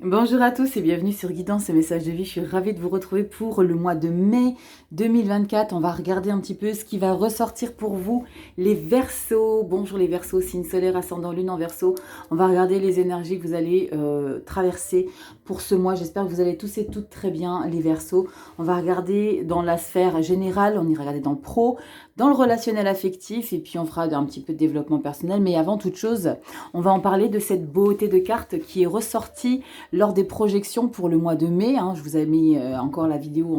Bonjour à tous et bienvenue sur Guidance et Messages de Vie. Je suis ravie de vous retrouver pour le mois de mai 2024. On va regarder un petit peu ce qui va ressortir pour vous, les Verseaux. Bonjour les Verseaux, signe solaire, ascendant, lune en Verseau. On va regarder les énergies que vous allez traverser pour ce mois. J'espère que vous allez tous et toutes très bien, les Verseaux. On va regarder dans la sphère générale, on ira regarder dans le pro, dans le relationnel affectif et puis on fera un petit peu de développement personnel. Mais avant toute chose, on va en parler de cette beauté de carte qui est ressortie lors des projections pour le mois de mai. Je vous ai mis encore la vidéo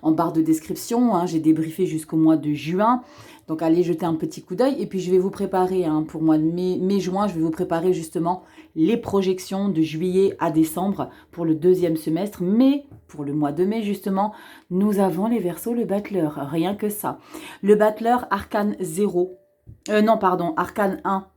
en barre de description. J'ai débriefé jusqu'au mois de juin. Donc allez jeter un petit coup d'œil. Et puis je vais vous préparer pour le mois de mai-juin, je vais vous préparer justement les projections de juillet à décembre pour le deuxième semestre. Mais pour le mois de mai justement, nous avons les Verseaux, le battleur. Rien que ça. Le battleur, arcane 0. Non, pardon, arcane 1.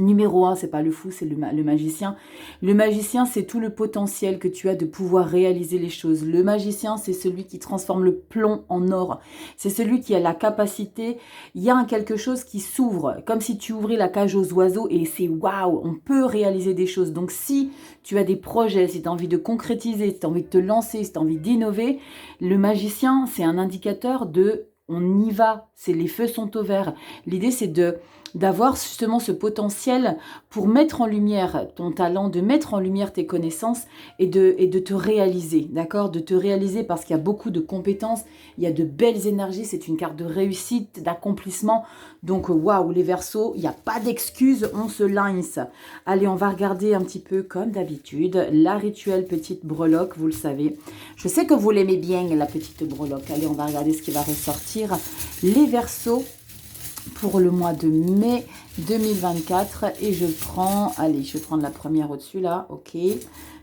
Numéro 1, c'est pas le fou, c'est le magicien. Le magicien, c'est tout le potentiel que tu as de pouvoir réaliser les choses. Le magicien, c'est celui qui transforme le plomb en or. C'est celui qui a la capacité, il y a quelque chose qui s'ouvre, comme si tu ouvrais la cage aux oiseaux et c'est waouh, on peut réaliser des choses. Donc si tu as des projets, si tu as envie de concrétiser, si tu as envie de te lancer, si tu as envie d'innover, le magicien, c'est un indicateur de on y va, c'est les feux sont au vert. L'idée, c'est d'avoir justement ce potentiel pour mettre en lumière ton talent, de mettre en lumière tes connaissances et de te réaliser, d'accord? De te réaliser parce qu'il y a beaucoup de compétences, il y a de belles énergies, c'est une carte de réussite, d'accomplissement. Donc, waouh, les Verseaux, il n'y a pas d'excuses, on se lance. Allez, on va regarder un petit peu, comme d'habitude, la rituelle petite breloque, vous le savez. Je sais que vous l'aimez bien, la petite breloque. Allez, on va regarder ce qui va ressortir. Les Verseaux pour le mois de mai 2024 et je prends, allez, je vais prendre la première au-dessus là, ok.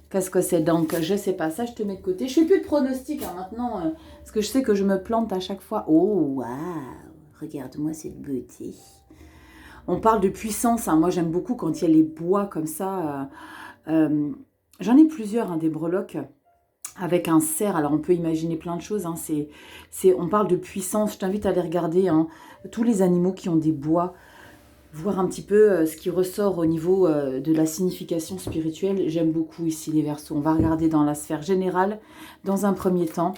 Qu'est-ce que c'est donc? Je sais pas, ça je te mets de côté. Je fais plus de pronostics maintenant, parce que je sais que je me plante à chaque fois. Oh, waouh, regarde-moi cette beauté. On parle de puissance, moi j'aime beaucoup quand il y a les bois comme ça. J'en ai plusieurs, des breloques avec un cerf. Alors on peut imaginer plein de choses. On parle de puissance. Je t'invite à aller regarder tous les animaux qui ont des bois, voir un petit peu ce qui ressort au niveau de la signification spirituelle. J'aime beaucoup ici les Verseaux. On va regarder dans la sphère générale dans un premier temps.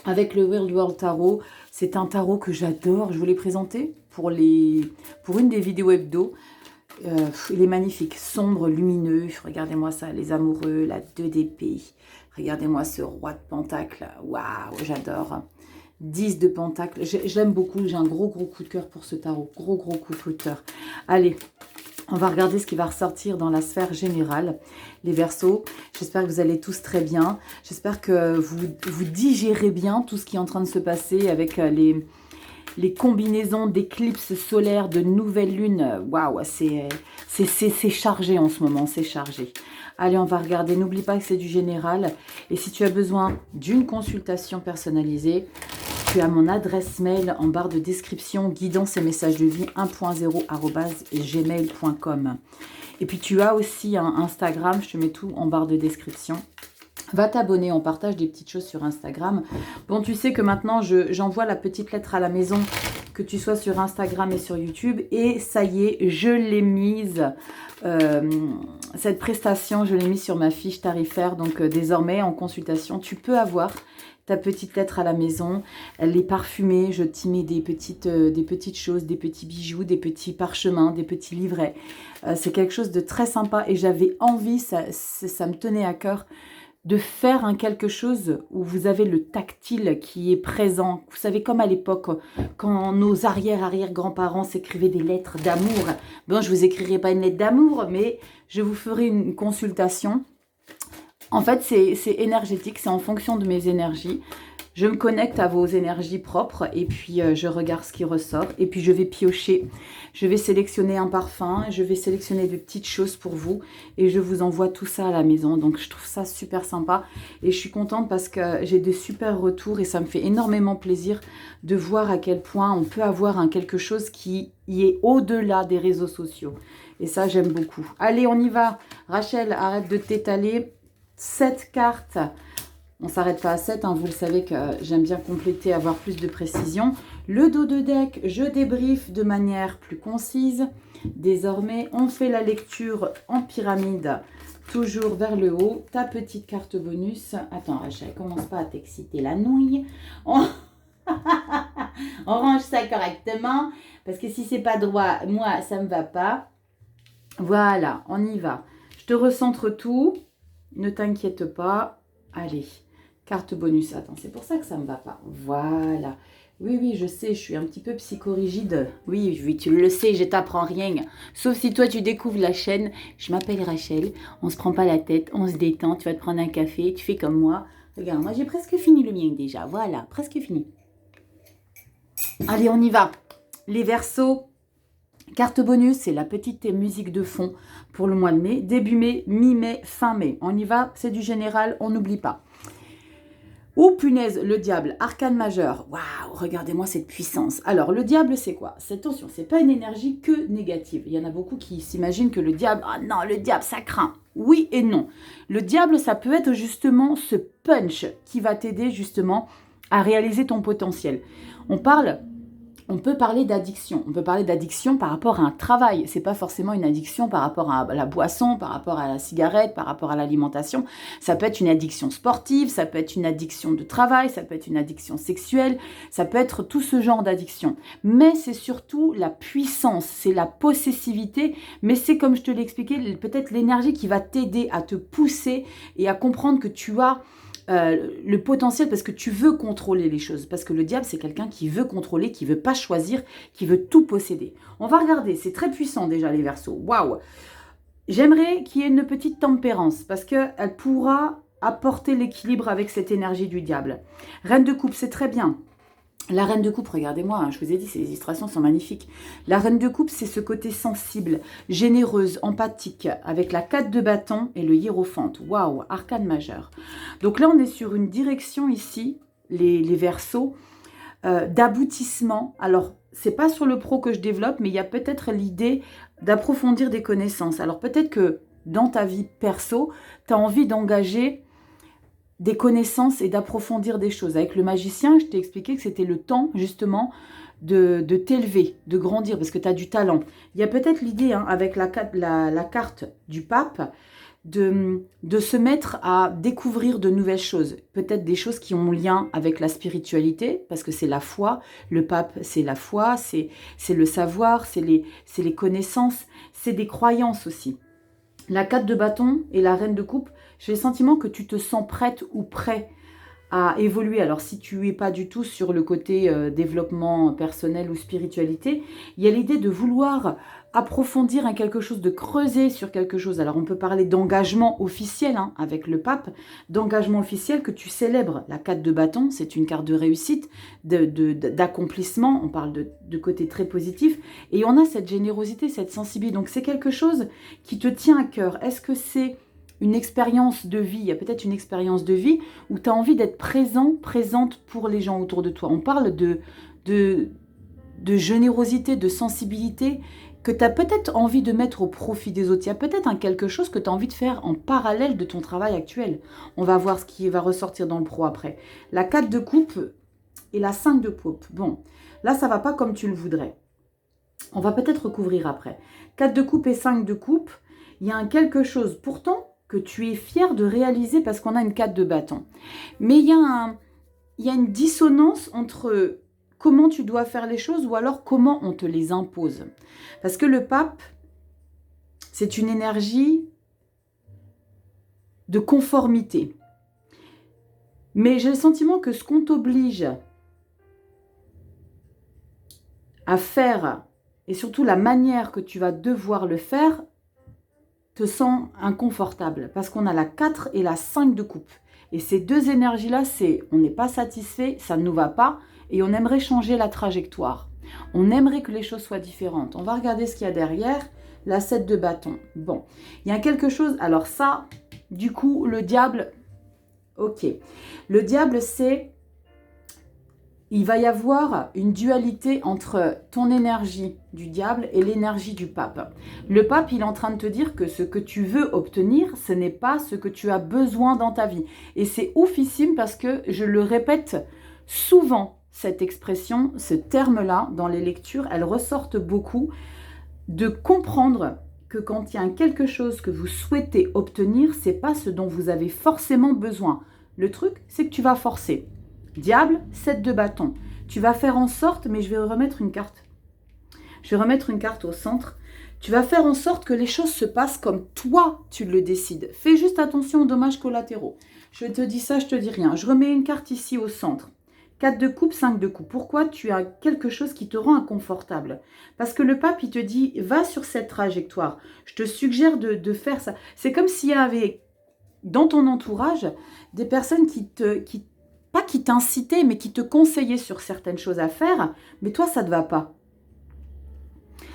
Avec le World Tarot, c'est un tarot que j'adore. Je vous l'ai présenté pour une des vidéos hebdo. Il est magnifique, sombre, lumineux. Regardez-moi ça, les amoureux, la 2 d'épée. Regardez-moi ce roi de pentacle. Waouh, j'adore. 10 de pentacle. Je l'aime beaucoup. J'ai un gros coup de cœur pour ce tarot. Gros coup de cœur. Allez, on va regarder ce qui va ressortir dans la sphère générale. Les Verseaux, j'espère que vous allez tous très bien. J'espère que vous digérez bien tout ce qui est en train de se passer avec les combinaisons d'éclipses solaires, de nouvelles lunes. Waouh, c'est chargé en ce moment, c'est chargé. Allez, on va regarder. N'oublie pas que c'est du général. Et si tu as besoin d'une consultation personnalisée, tu as mon adresse mail en barre de description, guidance et messages de vie 1.0@gmail.com. Et puis tu as aussi un Instagram, je te mets tout en barre de description. Va t'abonner, on partage des petites choses sur Instagram. Bon, tu sais que maintenant, j'envoie la petite lettre à la maison, que tu sois sur Instagram et sur YouTube. Et ça y est, je l'ai mise. Cette prestation, je l'ai mise sur ma fiche tarifaire. Donc, désormais, en consultation, tu peux avoir ta petite lettre à la maison. Elle est parfumée. Je t'y mets des petites choses, des petits bijoux, des petits parchemins, des petits livrets. C'est quelque chose de très sympa. Et j'avais envie, ça me tenait à cœur, de faire quelque chose où vous avez le tactile qui est présent. Vous savez, comme à l'époque, quand nos arrière-grands-parents s'écrivaient des lettres d'amour. Bon, je ne vous écrirai pas une lettre d'amour, mais je vous ferai une consultation. En fait, c'est énergétique, c'est en fonction de mes énergies. Je me connecte à vos énergies propres et puis je regarde ce qui ressort. Et puis je vais piocher, je vais sélectionner un parfum, je vais sélectionner de petites choses pour vous et je vous envoie tout ça à la maison. Donc je trouve ça super sympa et je suis contente parce que j'ai de super retours et ça me fait énormément plaisir de voir à quel point on peut avoir quelque chose qui y est au-delà des réseaux sociaux. Et ça, j'aime beaucoup. Allez, on y va. Rachel, arrête de t'étaler. 7 cartes. On ne s'arrête pas à 7, vous le savez que j'aime bien compléter, avoir plus de précision. Le dos de deck, je débriefe de manière plus concise. Désormais, on fait la lecture en pyramide toujours vers le haut, ta petite carte bonus. Attends Rachel, commence pas à t'exciter la nouille. On... on range ça correctement, parce que si c'est pas droit, moi, ça me va pas. Voilà, on y va. Je te recentre tout, ne t'inquiète pas. Allez, carte bonus. Attends, c'est pour ça que ça me va pas. Voilà. Oui, oui, je sais, je suis un petit peu psychorigide. Oui, oui, tu le sais, je t'apprends rien. Sauf si toi, tu découvres la chaîne. Je m'appelle Rachel, on se prend pas la tête, on se détend, tu vas te prendre un café, tu fais comme moi. Regarde, moi, j'ai presque fini le mien déjà. Voilà, presque fini. Allez, on y va. Les Verseaux, carte bonus, c'est la petite musique de fond pour le mois de mai. Début mai, mi-mai, fin mai. On y va, c'est du général, on n'oublie pas. Oh punaise, le diable, arcane majeur. Waouh, regardez-moi cette puissance. Alors, le diable, c'est quoi? Attention, c'est pas une énergie que négative. Il y en a beaucoup qui s'imaginent que le diable, ah non, le diable, ça craint. Oui et non. Le diable, ça peut être justement ce punch qui va t'aider justement à réaliser ton potentiel. On peut parler d'addiction. On peut parler d'addiction par rapport à un travail. C'est pas forcément une addiction par rapport à la boisson, par rapport à la cigarette, par rapport à l'alimentation. Ça peut être une addiction sportive, ça peut être une addiction de travail, ça peut être une addiction sexuelle, ça peut être tout ce genre d'addiction. Mais c'est surtout la puissance, c'est la possessivité, mais c'est comme je te l'ai expliqué, peut-être l'énergie qui va t'aider à te pousser et à comprendre que tu as le potentiel parce que tu veux contrôler les choses. Parce que le diable, c'est quelqu'un qui veut contrôler, qui veut pas choisir, qui veut tout posséder. On va regarder, c'est très puissant déjà les Verseaux. Waouh! J'aimerais qu'il y ait une petite tempérance parce qu'elle pourra apporter l'équilibre avec cette énergie du diable. Reine de coupe, c'est très bien. La reine de coupe, regardez-moi, hein, je vous ai dit, ces illustrations sont magnifiques. La reine de coupe, c'est ce côté sensible, généreuse, empathique, avec la 4 de bâton et le hiérophante. Waouh, arcane majeur. Donc là, on est sur une direction ici, les Verseaux, d'aboutissement. Alors, c'est pas sur le pro que je développe, mais il y a peut-être l'idée d'approfondir des connaissances. Alors peut-être que dans ta vie perso, tu as envie d'engager des connaissances et d'approfondir des choses. Avec le magicien, je t'ai expliqué que c'était le temps, justement, de t'élever, de grandir, parce que tu as du talent. Il y a peut-être l'idée, hein, avec la carte du pape, de se mettre à découvrir de nouvelles choses. Peut-être des choses qui ont lien avec la spiritualité, parce que c'est la foi. Le pape, c'est la foi, c'est le savoir, c'est les connaissances, c'est des croyances aussi. La 4 de bâton et la reine de coupe, j'ai le sentiment que tu te sens prête ou prêt à évoluer. Alors, si tu n'es pas du tout sur le côté développement personnel ou spiritualité, il y a l'idée de vouloir approfondir quelque chose, de creuser sur quelque chose. Alors, on peut parler d'engagement officiel hein, avec le pape, d'engagement officiel que tu célèbres. La 4 de bâton, c'est une carte de réussite, d'accomplissement. On parle de côté très positif. Et on a cette générosité, cette sensibilité. Donc, c'est quelque chose qui te tient à cœur. Est-ce que c'est une expérience de vie, il y a peut-être une expérience de vie où tu as envie d'être présente pour les gens autour de toi. On parle de générosité, de sensibilité que tu as peut-être envie de mettre au profit des autres. Il y a peut-être quelque chose que tu as envie de faire en parallèle de ton travail actuel. On va voir ce qui va ressortir dans le pro après. La 4 de coupe et la 5 de coupe. Bon, là, ça ne va pas comme tu le voudrais. On va peut-être recouvrir après. 4 de coupe et 5 de coupe, il y a quelque chose. Pourtant, que tu es fier de réaliser parce qu'on a une 4 de bâton. Mais il y a une dissonance entre comment tu dois faire les choses ou alors comment on te les impose. Parce que le pape, c'est une énergie de conformité. Mais j'ai le sentiment que ce qu'on t'oblige à faire et surtout la manière que tu vas devoir le faire te sent inconfortable parce qu'on a la 4 et la 5 de coupe. Et ces deux énergies-là, c'est on n'est pas satisfait, ça ne nous va pas et on aimerait changer la trajectoire. On aimerait que les choses soient différentes. On va regarder ce qu'il y a derrière. La 7 de bâton. Bon, il y a quelque chose. Alors ça, du coup, le diable, ok. Le diable, c'est... Il va y avoir une dualité entre ton énergie du diable et l'énergie du pape. Le pape, il est en train de te dire que ce que tu veux obtenir, ce n'est pas ce que tu as besoin dans ta vie. Et c'est oufissime parce que je le répète souvent, cette expression, ce terme-là, dans les lectures, elles ressortent beaucoup, de comprendre que quand il y a quelque chose que vous souhaitez obtenir, c'est pas ce dont vous avez forcément besoin. Le truc, c'est que tu vas forcer. Diable, 7 de bâton. Tu vas faire en sorte, mais je vais remettre une carte. Je vais remettre une carte au centre. Tu vas faire en sorte que les choses se passent comme toi, tu le décides. Fais juste attention aux dommages collatéraux. Je te dis ça, je te dis rien. Je remets une carte ici au centre. 4 de coupe, 5 de coupe. Pourquoi tu as quelque chose qui te rend inconfortable? Parce que le pape, il te dit, va sur cette trajectoire. Je te suggère de faire ça. C'est comme s'il y avait dans ton entourage des personnes pas qui t'incitaient, mais qui te conseillaient sur certaines choses à faire, mais toi, ça ne te va pas.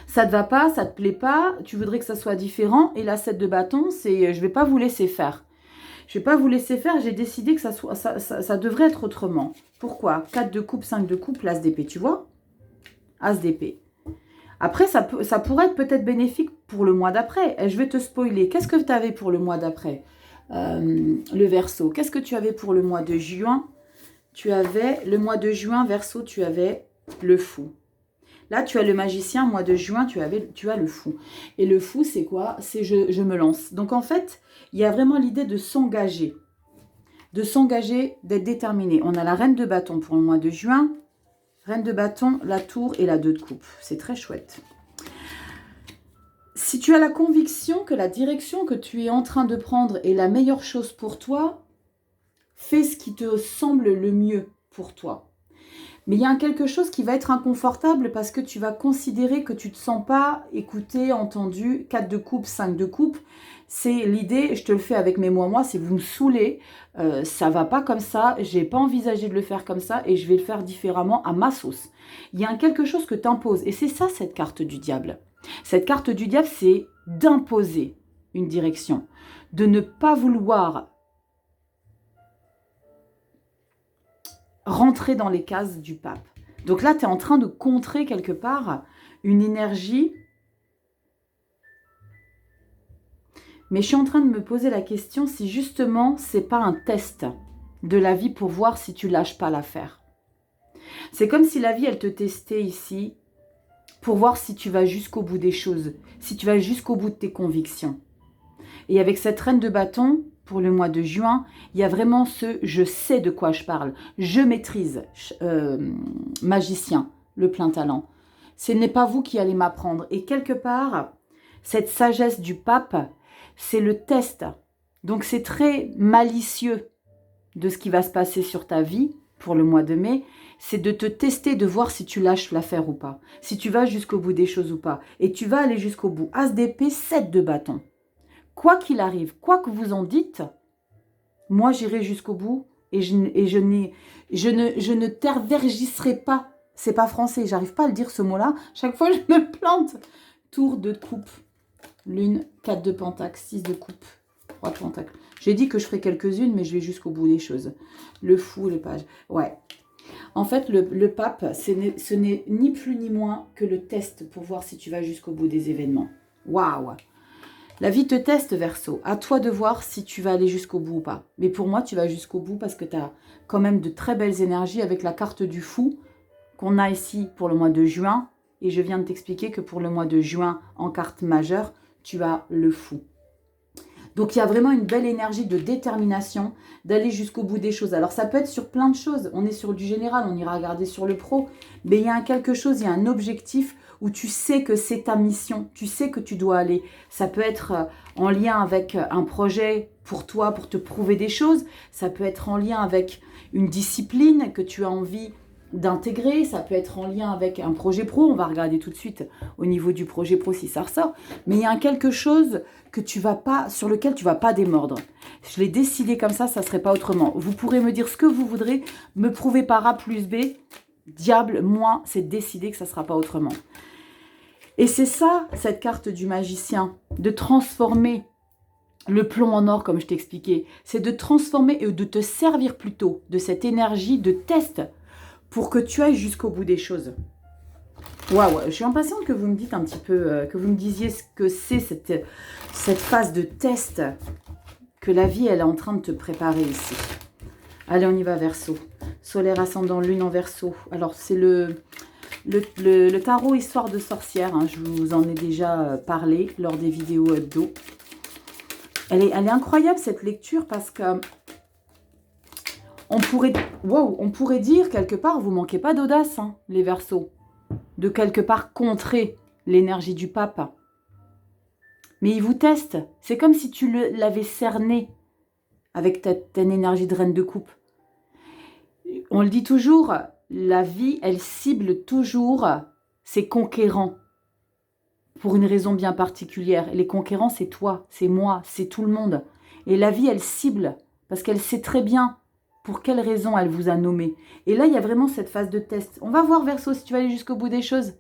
Ça te va pas, ça te plaît pas, tu voudrais que ça soit différent, et la 7 de bâton, c'est je vais pas vous laisser faire. Je vais pas vous laisser faire, j'ai décidé que ça devrait être autrement. Pourquoi? 4 de coupe, 5 de coupe, l'as d'épée, tu vois? As d'épée. Après, ça pourrait être peut-être bénéfique pour le mois d'après. Et je vais te spoiler. Qu'est-ce que tu avais pour le mois d'après? Le Verseau. Qu'est-ce que tu avais pour le mois de juin? Tu avais, le mois de juin, Verseau, tu avais le fou. Là, tu as le magicien, mois de juin, tu as le fou. Et le fou, c'est quoi? C'est je me lance. Donc, en fait, il y a vraiment l'idée de s'engager. De s'engager, d'être déterminé. On a la reine de bâton pour le mois de juin. Reine de bâton, la tour et la 2 de coupe. C'est très chouette. Si tu as la conviction que la direction que tu es en train de prendre est la meilleure chose pour toi, fais ce qui te semble le mieux pour toi. Mais il y a quelque chose qui va être inconfortable parce que tu vas considérer que tu ne te sens pas écouté, entendu. 4 de coupe, 5 de coupe. C'est l'idée, je te le fais avec mes moi, c'est vous me saoulez, ça va pas comme ça, j'ai pas envisagé de le faire comme ça et je vais le faire différemment à ma sauce. Il y a quelque chose que tu imposes et c'est ça cette carte du diable. Cette carte du diable, c'est d'imposer une direction, de ne pas vouloir rentrer dans les cases du pape. Donc là, tu es en train de contrer quelque part une énergie. Mais je suis en train de me poser la question si justement, c'est pas un test de la vie pour voir si tu lâches pas l'affaire. C'est comme si la vie, elle te testait ici pour voir si tu vas jusqu'au bout des choses, si tu vas jusqu'au bout de tes convictions. Et avec cette reine de bâton, pour le mois de juin, il y a vraiment ce « je sais de quoi je parle »,« je maîtrise magicien, le plein talent ». Ce n'est pas vous qui allez m'apprendre. Et quelque part, cette sagesse du pape, c'est le test. Donc c'est très malicieux de ce qui va se passer sur ta vie pour le mois de mai. C'est de te tester, de voir si tu lâches l'affaire ou pas. Si tu vas jusqu'au bout des choses ou pas. Et tu vas aller jusqu'au bout. As d'épée, 7 de bâton. Quoi qu'il arrive, quoi que vous en dites, moi j'irai jusqu'au bout et je ne tervergisserai pas. C'est pas français, j'arrive pas à le dire ce mot-là. Chaque fois je me plante. Tour de coupe. Lune, 4 de pentacle, 6 de coupe, 3 de pentacle. J'ai dit que je ferai quelques-unes, mais je vais jusqu'au bout des choses. Le fou, le page. Ouais. En fait, le pape, ce n'est ni plus ni moins que le test pour voir si tu vas jusqu'au bout des événements. Waouh! La vie te teste, Verseau. À toi de voir si tu vas aller jusqu'au bout ou pas. Mais pour moi, tu vas jusqu'au bout parce que tu as quand même de très belles énergies avec la carte du fou qu'on a ici pour le mois de juin. Et je viens de t'expliquer que pour le mois de juin, en carte majeure, tu as le fou. Donc, il y a vraiment une belle énergie de détermination d'aller jusqu'au bout des choses. Alors, ça peut être sur plein de choses. On est sur du général, on ira regarder sur le pro. Mais il y a quelque chose, il y a un objectif où tu sais que c'est ta mission. Tu sais que tu dois aller. Ça peut être en lien avec un projet pour toi, pour te prouver des choses. Ça peut être en lien avec une discipline que tu as envie d'intégrer, ça peut être en lien avec un projet pro, on va regarder tout de suite au niveau du projet pro si ça ressort, mais il y a quelque chose que tu vas pas, sur lequel tu vas pas démordre. Je l'ai décidé comme ça serait pas autrement. Vous pourrez me dire ce que vous voudrez, me prouver par A plus B, diable, moi, c'est décidé que ça sera pas autrement. Et c'est ça, cette carte du magicien, de transformer le plomb en or, comme je t'expliquais, c'est de transformer et de te servir plutôt de cette énergie de test pour que tu ailles jusqu'au bout des choses. Waouh, je suis impatiente que vous me dites un petit peu, que vous me disiez ce que c'est cette phase de test que la vie, elle est en train de te préparer ici. Allez, on y va, Verseau. Solaire, ascendant, lune en Verseau. Alors, c'est le Le tarot Histoire de sorcière, hein, je vous en ai déjà parlé lors des vidéos hebdo. Elle est incroyable cette lecture parce que on pourrait dire quelque part, vous manquez pas d'audace, hein, les Verseaux, de quelque part contrer l'énergie du pape. Mais il vous teste. C'est comme si tu l'avais cerné avec ta énergie de reine de coupe. On le dit toujours, la vie, elle cible toujours ses conquérants pour une raison bien particulière. Et les conquérants, c'est toi, c'est moi, c'est tout le monde. Et la vie, elle cible parce qu'elle sait très bien pour quelle raison elle vous a nommé. Et là, il y a vraiment cette phase de test. On va voir, Verseau, si tu vas aller jusqu'au bout des choses.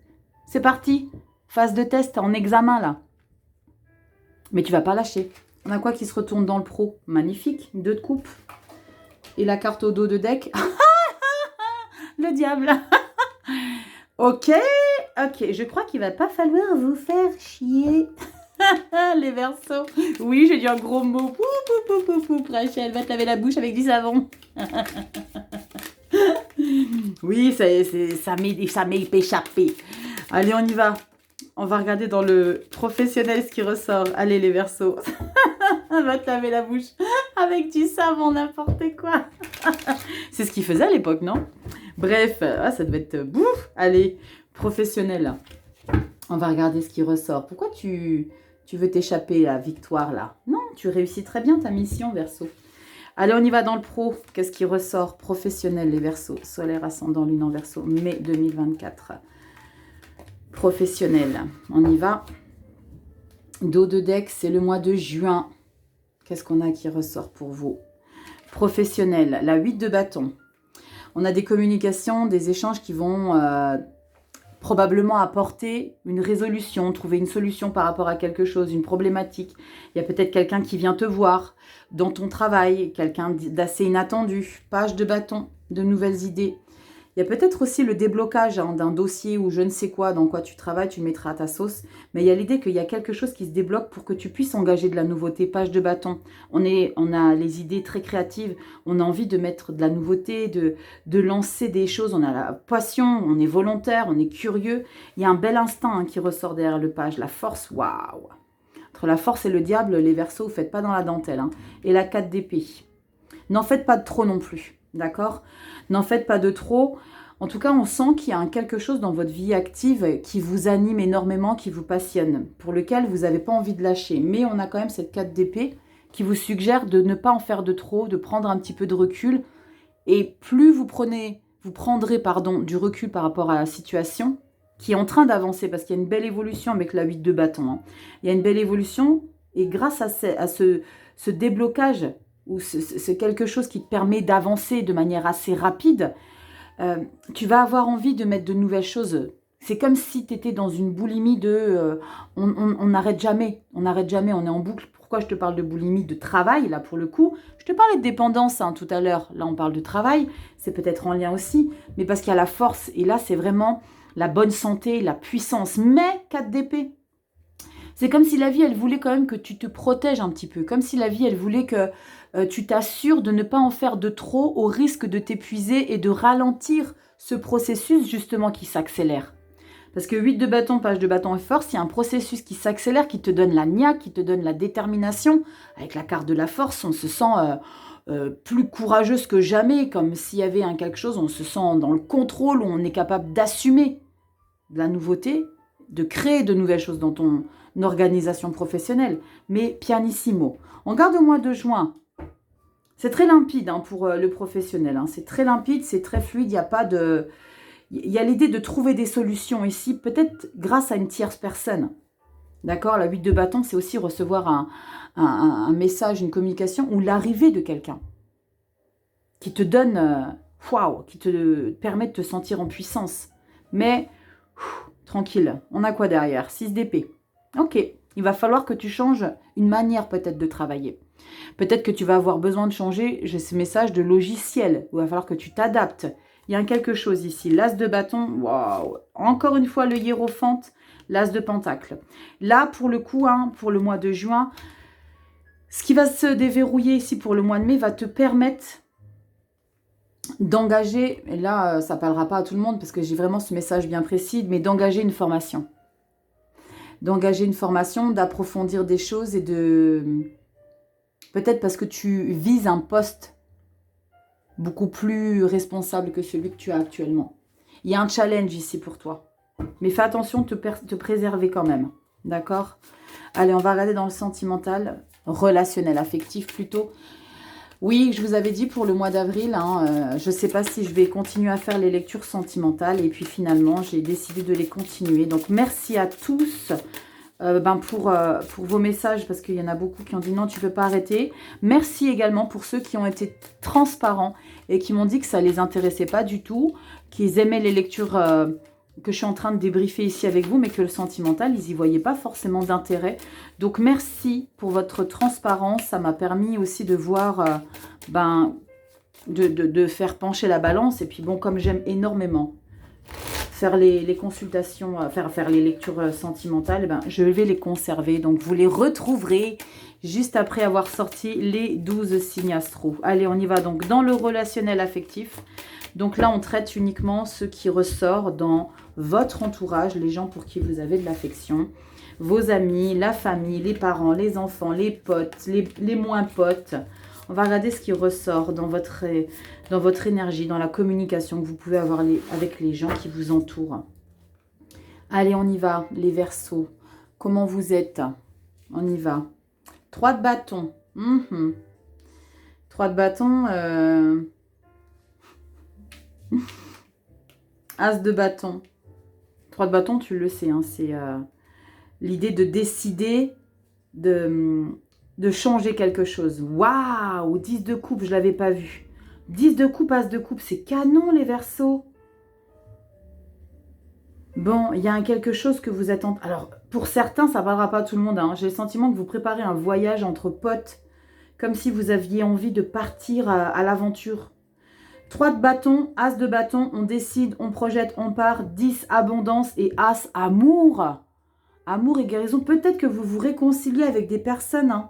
C'est parti. Phase de test en examen, là. Mais tu vas pas lâcher. On a quoi qui se retourne dans le pro? Magnifique. 2 de coupe. Et la carte au dos de deck. Le diable. Ok. Je crois qu'il va pas falloir vous faire chier. Les Verseaux. Oui, j'ai dit un gros mot. Rachel, va te laver la bouche avec du savon. Oui, ça m'est échappé. Allez, on y va. On va regarder dans le professionnel ce qui ressort. Allez, les Verseaux. Va te laver la bouche avec du savon, n'importe quoi. C'est ce qu'il faisait à l'époque, non? Bref, ça devait être bouf. Allez, professionnel. On va regarder ce qui ressort. Pourquoi tu veux t'échapper à la victoire, là? Non, tu réussis très bien ta mission, Verseau. Allez, on y va dans le pro. Qu'est-ce qui ressort? Professionnel, les Verseaux. Solaire, ascendant, lune en Verseau. Mai 2024. Professionnel. On y va. Dos de deck, c'est le mois de juin. Qu'est-ce qu'on a qui ressort pour vous? Professionnel. La 8 de bâton. On a des communications, des échanges qui vont probablement apporter une résolution, trouver une solution par rapport à quelque chose, une problématique. Il y a peut-être quelqu'un qui vient te voir dans ton travail, quelqu'un d'assez inattendu. Page de bâton, de nouvelles idées. Il y a peut-être aussi le déblocage d'un dossier ou je ne sais quoi, dans quoi tu travailles, tu le mettras à ta sauce. Mais il y a l'idée qu'il y a quelque chose qui se débloque pour que tu puisses engager de la nouveauté. Page de bâton. On a les idées très créatives. On a envie de mettre de la nouveauté, de lancer des choses. On a la passion, on est volontaire, on est curieux. Il y a un bel instinct, hein, qui ressort derrière le page. La force, waouh! Entre la force et le diable, les Verseaux, vous ne faites pas dans la dentelle, hein. Et la 4 d'épée. N'en faites pas de trop non plus. D'accord? N'en faites pas de trop. En tout cas, on sent qu'il y a quelque chose dans votre vie active qui vous anime énormément, qui vous passionne, pour lequel vous n'avez pas envie de lâcher. Mais on a quand même cette 4 d'épée qui vous suggère de ne pas en faire de trop, de prendre un petit peu de recul. Et plus vous prendrez du recul par rapport à la situation, qui est en train d'avancer, parce qu'il y a une belle évolution avec la 8 de bâton. Hein. Il y a une belle évolution, et grâce à ce déblocage, ou c'est quelque chose qui te permet d'avancer de manière assez rapide, tu vas avoir envie de mettre de nouvelles choses. C'est comme si tu étais dans une boulimie de... on n'arrête jamais, on est en boucle. Pourquoi je te parle de boulimie de travail, là, pour le coup? Je te parlais de dépendance, hein, tout à l'heure. Là, on parle de travail, c'est peut-être en lien aussi, mais parce qu'il y a la force. Et là, c'est vraiment la bonne santé, la puissance. Mais 4 d'épée. C'est comme si la vie, elle voulait quand même que tu te protèges un petit peu. Comme si la vie, elle voulait que tu t'assures de ne pas en faire de trop au risque de t'épuiser et de ralentir ce processus justement qui s'accélère. Parce que 8 de bâton, page de bâton et force, il y a un processus qui s'accélère, qui te donne la niaque, qui te donne la détermination. Avec la carte de la force, on se sent plus courageuse que jamais, comme s'il y avait quelque chose, on se sent dans le contrôle, où on est capable d'assumer de la nouveauté, de créer de nouvelles choses dans ton organisation professionnelle. Mais pianissimo. On garde au mois de juin. C'est très limpide, hein, pour le professionnel. Hein. C'est très limpide, c'est très fluide. Il n'y a pas de... Il y a l'idée de trouver des solutions ici, peut-être grâce à une tierce personne. D'accord? La 8 de bâton, c'est aussi recevoir un message, une communication ou l'arrivée de quelqu'un qui te donne... waouh, qui te permet de te sentir en puissance. Mais... tranquille. On a quoi derrière? 6 d'épée. Ok. Il va falloir que tu changes une manière peut-être de travailler. Peut-être que tu vas avoir besoin de changer, j'ai ce message de logiciel. Il va falloir que tu t'adaptes. Il y a quelque chose ici. L'as de bâton. Waouh. Encore une fois, le hiérophante. L'as de pentacle. Là, pour le coup, hein, pour le mois de juin, ce qui va se déverrouiller ici pour le mois de mai va te permettre d'engager, et là, ça parlera pas à tout le monde parce que j'ai vraiment ce message bien précis, mais d'engager une formation. D'engager une formation, d'approfondir des choses et de... Peut-être parce que tu vises un poste beaucoup plus responsable que celui que tu as actuellement. Il y a un challenge ici pour toi. Mais fais attention de te préserver quand même. D'accord? Allez, on va regarder dans le sentimental, relationnel, affectif plutôt. Oui, je vous avais dit pour le mois d'avril, hein, je ne sais pas si je vais continuer à faire les lectures sentimentales. Et puis finalement, j'ai décidé de les continuer. Donc merci à tous pour vos messages, parce qu'il y en a beaucoup qui ont dit non, tu ne peux pas arrêter. Merci également pour ceux qui ont été transparents et qui m'ont dit que ça ne les intéressait pas du tout, qu'ils aimaient les lectures que je suis en train de débriefer ici avec vous, mais que le sentimental, ils n'y voyaient pas forcément d'intérêt. Donc merci pour votre transparence, ça m'a permis aussi de voir, de faire pencher la balance. Et puis bon, comme j'aime énormément faire les consultations, faire les lectures sentimentales, je vais les conserver. Donc, vous les retrouverez juste après avoir sorti les 12 signes astro. Allez, on y va donc dans le relationnel affectif. Donc là, on traite uniquement ce qui ressort dans votre entourage, les gens pour qui vous avez de l'affection, vos amis, la famille, les parents, les enfants, les potes, les moins potes. On va regarder ce qui ressort dans votre énergie, dans la communication que vous pouvez avoir avec les gens qui vous entourent. Allez, on y va, les Verseaux. Comment vous êtes? On y va. 3 de bâton. 3 de bâton. As de bâton. 3 de bâton, tu le sais, hein, c'est l'idée de décider de changer quelque chose. Waouh, 10 de coupe, je ne l'avais pas vu. 10 de coupe, as de coupe, c'est canon les Verseaux. Bon, il y a quelque chose que vous êtes Alors, pour certains, ça ne parlera pas à tout le monde. Hein. J'ai le sentiment que vous préparez un voyage entre potes, comme si vous aviez envie de partir à l'aventure. 3 de bâton, as de bâton, on décide, on projette, on part. 10, abondance et as, amour. Amour et guérison. Peut-être que vous vous réconciliez avec des personnes, hein.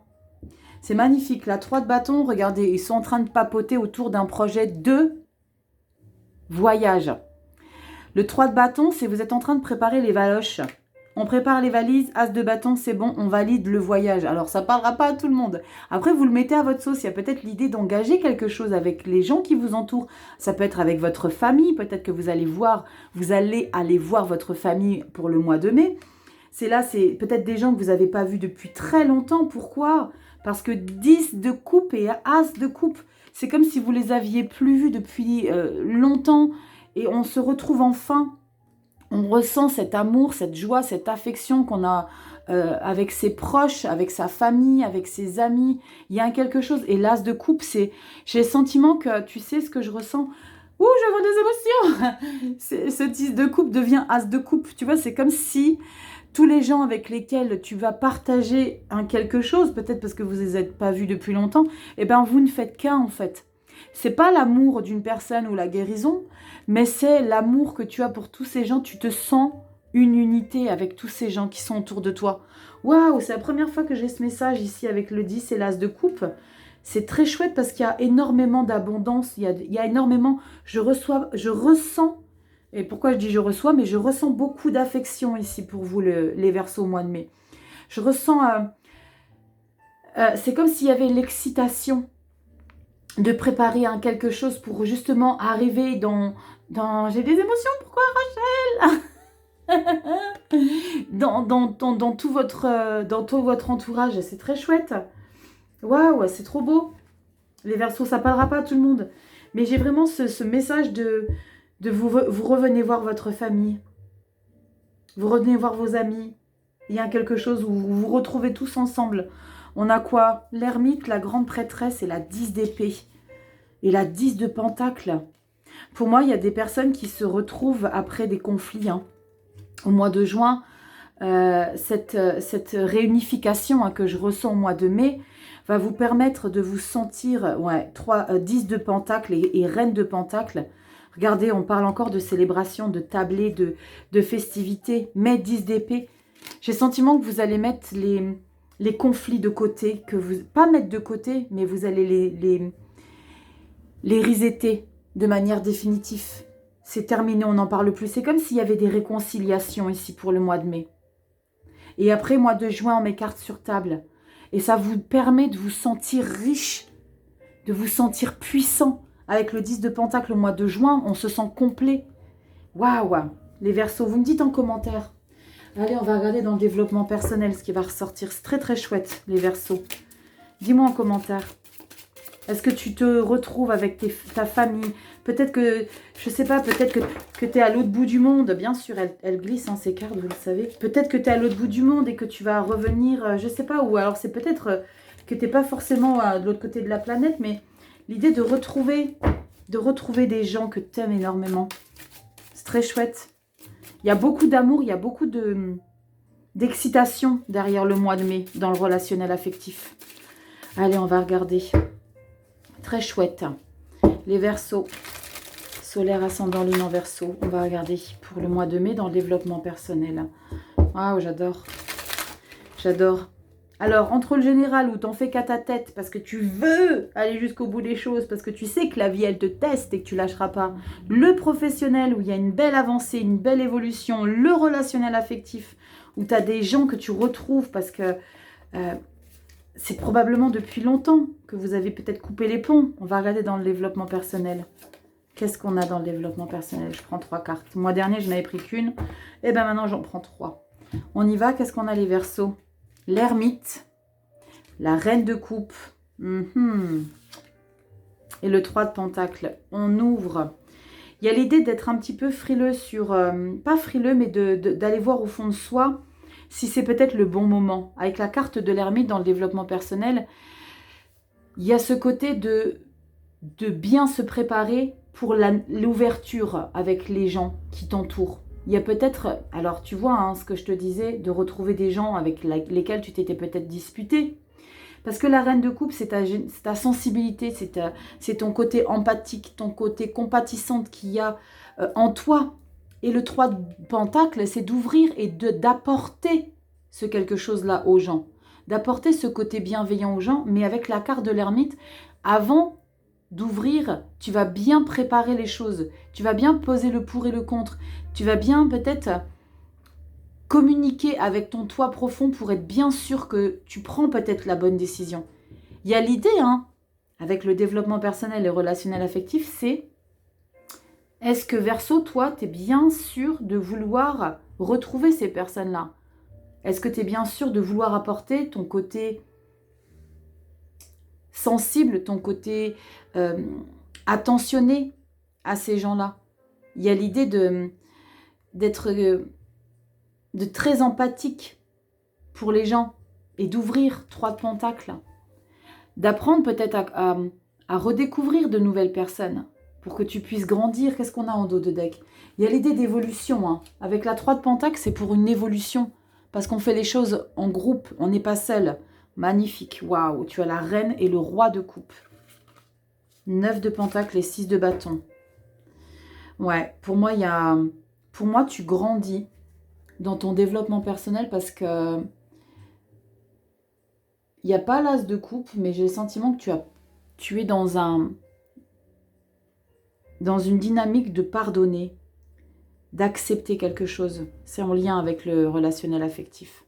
C'est magnifique. La 3 de bâton, regardez, ils sont en train de papoter autour d'un projet de voyage. Le 3 de bâton, c'est vous êtes en train de préparer les valoches. On prépare les valises, as de bâton, c'est bon, on valide le voyage. Alors, ça ne parlera pas à tout le monde. Après, vous le mettez à votre sauce. Il y a peut-être l'idée d'engager quelque chose avec les gens qui vous entourent. Ça peut être avec votre famille. Peut-être que vous allez aller voir votre famille pour le mois de mai. C'est peut-être des gens que vous n'avez pas vus depuis très longtemps. Pourquoi ? Parce que 10 de coupe et as de coupe, c'est comme si vous les aviez plus vus depuis longtemps. Et on se retrouve enfin. On ressent cet amour, cette joie, cette affection qu'on a avec ses proches, avec sa famille, avec ses amis. Il y a quelque chose. Et l'as de coupe, j'ai le sentiment que, tu sais ce que je ressens. Ouh, je vois des émotions. Ce 10 de coupe devient as de coupe. Tu vois, c'est comme si tous les gens avec lesquels tu vas partager quelque chose, peut-être parce que vous ne les avez pas vus depuis longtemps, eh bien, vous ne faites qu'un, en fait. C'est pas l'amour d'une personne ou la guérison, mais c'est l'amour que tu as pour tous ces gens. Tu te sens une unité avec tous ces gens qui sont autour de toi. Waouh, c'est la première fois que j'ai ce message ici avec le 10 et l'as de coupe. C'est très chouette parce qu'il y a énormément d'abondance. Il y a énormément... je ressens... Et pourquoi je dis je reçois? Mais je ressens beaucoup d'affection ici pour vous, les Verseaux au mois de mai. Je ressens... c'est comme s'il y avait l'excitation de préparer quelque chose pour justement arriver dans j'ai des émotions, pourquoi Rachel? dans tout votre entourage, c'est très chouette. Waouh, c'est trop beau. Les Verseaux, ça parlera pas à tout le monde. Mais j'ai vraiment ce message de vous revenez voir votre famille. Vous revenez voir vos amis. Il y a quelque chose où vous vous retrouvez tous ensemble. On a quoi? L'ermite, la grande prêtresse et la 10 d'épée. Et la 10 de pentacle. Pour moi, il y a des personnes qui se retrouvent après des conflits. Hein. Au mois de juin, cette réunification que je ressens au mois de mai va vous permettre de vous sentir 10 de pentacle et reine de pentacle. Regardez, on parle encore de célébration, de tablé, de festivités. Mais 10 d'épée, j'ai le sentiment que vous allez mettre les conflits de côté. Pas mettre de côté, mais vous allez les resetter. de manière définitive. C'est terminé, on n'en parle plus. C'est comme s'il y avait des réconciliations ici pour le mois de mai. Et après, mois de juin, on met carte sur table. Et ça vous permet de vous sentir riche, de vous sentir puissant. Avec le 10 de Pentacle au mois de juin, on se sent complet. Waouh! Les Verseaux, vous me dites en commentaire. Allez, on va regarder dans le développement personnel ce qui va ressortir. C'est très très chouette, les Verseaux. Dis-moi en commentaire. Est-ce que tu te retrouves avec ta famille? Peut-être que, je sais pas, peut-être que tu es à l'autre bout du monde. Bien sûr, elle glisse, hein, ces cartes, vous le savez. Peut-être que tu es à l'autre bout du monde et que tu vas revenir, je sais pas, ou alors c'est peut-être que tu n'es pas forcément de l'autre côté de la planète, mais l'idée de retrouver des gens que tu aimes énormément. C'est très chouette. Il y a beaucoup d'amour, il y a beaucoup d'excitation derrière le mois de mai dans le relationnel affectif. Allez, on va regarder. Très chouette. Les Verseaux, solaire, ascendant, lune en Verseau. On va regarder pour le mois de mai dans le développement personnel. Waouh, j'adore. J'adore. Alors, entre le général où t'en fais qu'à ta tête parce que tu veux aller jusqu'au bout des choses, parce que tu sais que la vie, elle te teste et que tu lâcheras pas. Le professionnel où il y a une belle avancée, une belle évolution. Le relationnel affectif où tu as des gens que tu retrouves parce que... c'est probablement depuis longtemps que vous avez peut-être coupé les ponts. On va regarder dans le développement personnel. Qu'est-ce qu'on a dans le développement personnel? Je prends 3 cartes. Le mois dernier, je n'avais pris qu'une. Et bien maintenant, j'en prends 3. On y va. Qu'est-ce qu'on a les Verseaux? L'ermite. La reine de coupe. Et le 3 de pentacle. On ouvre. Il y a l'idée d'être un petit peu frileux sur... pas frileux, mais d'aller voir au fond de soi... si c'est peut-être le bon moment. Avec la carte de l'ermite dans le développement personnel, il y a ce côté de bien se préparer pour l'ouverture avec les gens qui t'entourent. Il y a peut-être, alors tu vois hein, ce que je te disais, de retrouver des gens avec lesquels tu t'étais peut-être disputé. Parce que la reine de coupe, c'est ta sensibilité, c'est ton côté empathique, ton côté compatissante qu'il y a en toi. Et le 3 de pentacle, c'est d'ouvrir et d'apporter ce quelque chose-là aux gens. D'apporter ce côté bienveillant aux gens, mais avec la carte de l'ermite, avant d'ouvrir, tu vas bien préparer les choses. Tu vas bien poser le pour et le contre. Tu vas bien peut-être communiquer avec ton toi profond pour être bien sûr que tu prends peut-être la bonne décision. Il y a l'idée, hein, avec le développement personnel et relationnel affectif, c'est... est-ce que Verseau, toi, tu es bien sûr de vouloir retrouver ces personnes-là? Est-ce que tu es bien sûr de vouloir apporter ton côté sensible, ton côté attentionné à ces gens-là? Il y a l'idée d'être très empathique pour les gens et d'ouvrir 3 de pentacle. D'apprendre peut-être à redécouvrir de nouvelles personnes. Pour que tu puisses grandir. Qu'est-ce qu'on a en dos de deck? Il y a l'idée d'évolution. Hein. Avec la 3 de pentacle, c'est pour une évolution. Parce qu'on fait les choses en groupe. On n'est pas seul. Magnifique. Waouh. Tu as la reine et le roi de coupe. 9 de pentacle et 6 de bâton. Ouais, pour moi, tu grandis dans ton développement personnel parce que il n'y a pas l'as de coupe, mais j'ai le sentiment que tu es dans une dynamique de pardonner, d'accepter quelque chose. C'est en lien avec le relationnel affectif.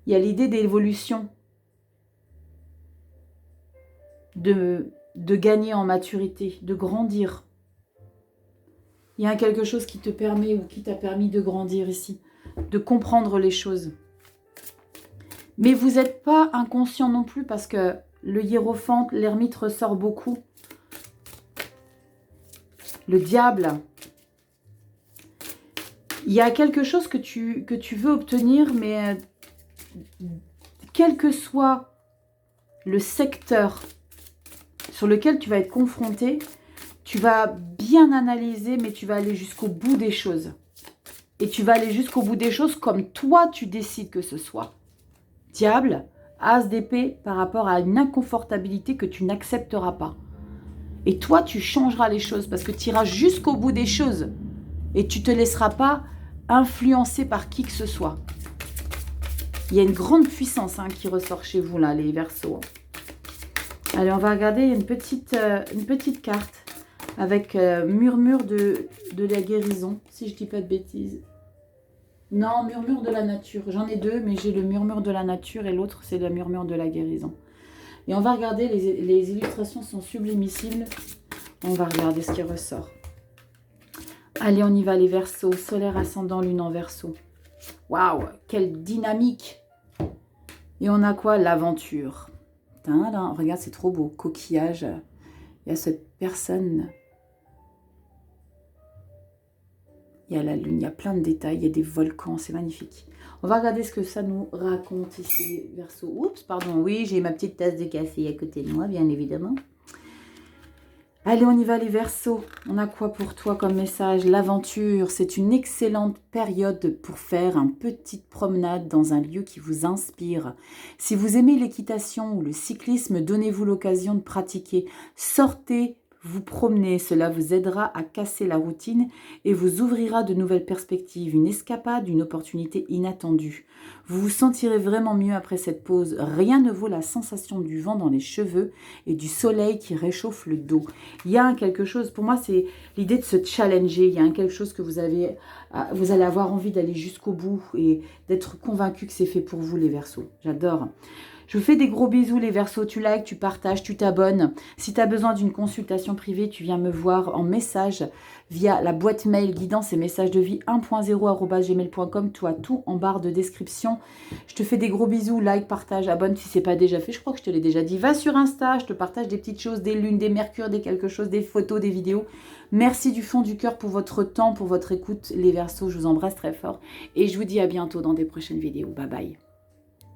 Il y a l'idée d'évolution, de gagner en maturité, de grandir. Il y a quelque chose qui te permet ou qui t'a permis de grandir ici, de comprendre les choses. Mais vous n'êtes pas inconscient non plus parce que le hiérophante, l'ermite ressort beaucoup. Le diable. Il y a quelque chose que tu veux obtenir, mais quel que soit le secteur sur lequel tu vas être confronté, tu vas bien analyser, mais tu vas aller jusqu'au bout des choses. Et tu vas aller jusqu'au bout des choses comme toi tu décides que ce soit. Diable, as d'épée par rapport à une inconfortabilité que tu n'accepteras pas. Et toi, tu changeras les choses parce que tu iras jusqu'au bout des choses. Et tu ne te laisseras pas influencer par qui que ce soit. Il y a une grande puissance hein, qui ressort chez vous, là, les Verseaux. Allez, on va regarder une petite carte avec murmure de la guérison, si je dis pas de bêtises. Non, murmure de la nature. J'en ai deux, mais j'ai le murmure de la nature et l'autre, c'est le murmure de la guérison. Et on va regarder, les illustrations sont sublimissimes. On va regarder ce qui ressort. Allez, on y va, les Verseaux. Solaire, ascendant, lune en Verseau. Waouh, quelle dynamique! Et on a quoi? L'aventure. Regarde, c'est trop beau. Coquillage. Il y a cette personne. Il y a la lune, il y a plein de détails, il y a des volcans, c'est magnifique. On va regarder ce que ça nous raconte ici, Verseau. Oups, pardon, oui, j'ai ma petite tasse de café à côté de moi, bien évidemment. Allez, on y va les Verseaux. On a quoi pour toi comme message? L'aventure, c'est une excellente période pour faire une petite promenade dans un lieu qui vous inspire. Si vous aimez l'équitation ou le cyclisme, donnez-vous l'occasion de pratiquer. Sortez, vous promenez, cela vous aidera à casser la routine et vous ouvrira de nouvelles perspectives, une escapade, une opportunité inattendue. Vous vous sentirez vraiment mieux après cette pause. Rien ne vaut la sensation du vent dans les cheveux et du soleil qui réchauffe le dos. Il y a quelque chose, pour moi c'est l'idée de se challenger, il y a quelque chose que vous allez avoir envie d'aller jusqu'au bout et d'être convaincu que c'est fait pour vous les Verseaux. J'adore. Je vous fais des gros bisous les Verseaux, tu likes, tu partages, tu t'abonnes. Si tu as besoin d'une consultation privée, tu viens me voir en message via la boîte mail guidance et messages de vie 1.0@gmail.com. Tu as tout en barre de description. Je te fais des gros bisous, like, partage, abonne si ce n'est pas déjà fait. Je crois que je te l'ai déjà dit. Va sur Insta, je te partage des petites choses, des lunes, des mercures, des quelque chose, des photos, des vidéos. Merci du fond du cœur pour votre temps, pour votre écoute les Verseaux. Je vous embrasse très fort et je vous dis à bientôt dans des prochaines vidéos. Bye bye.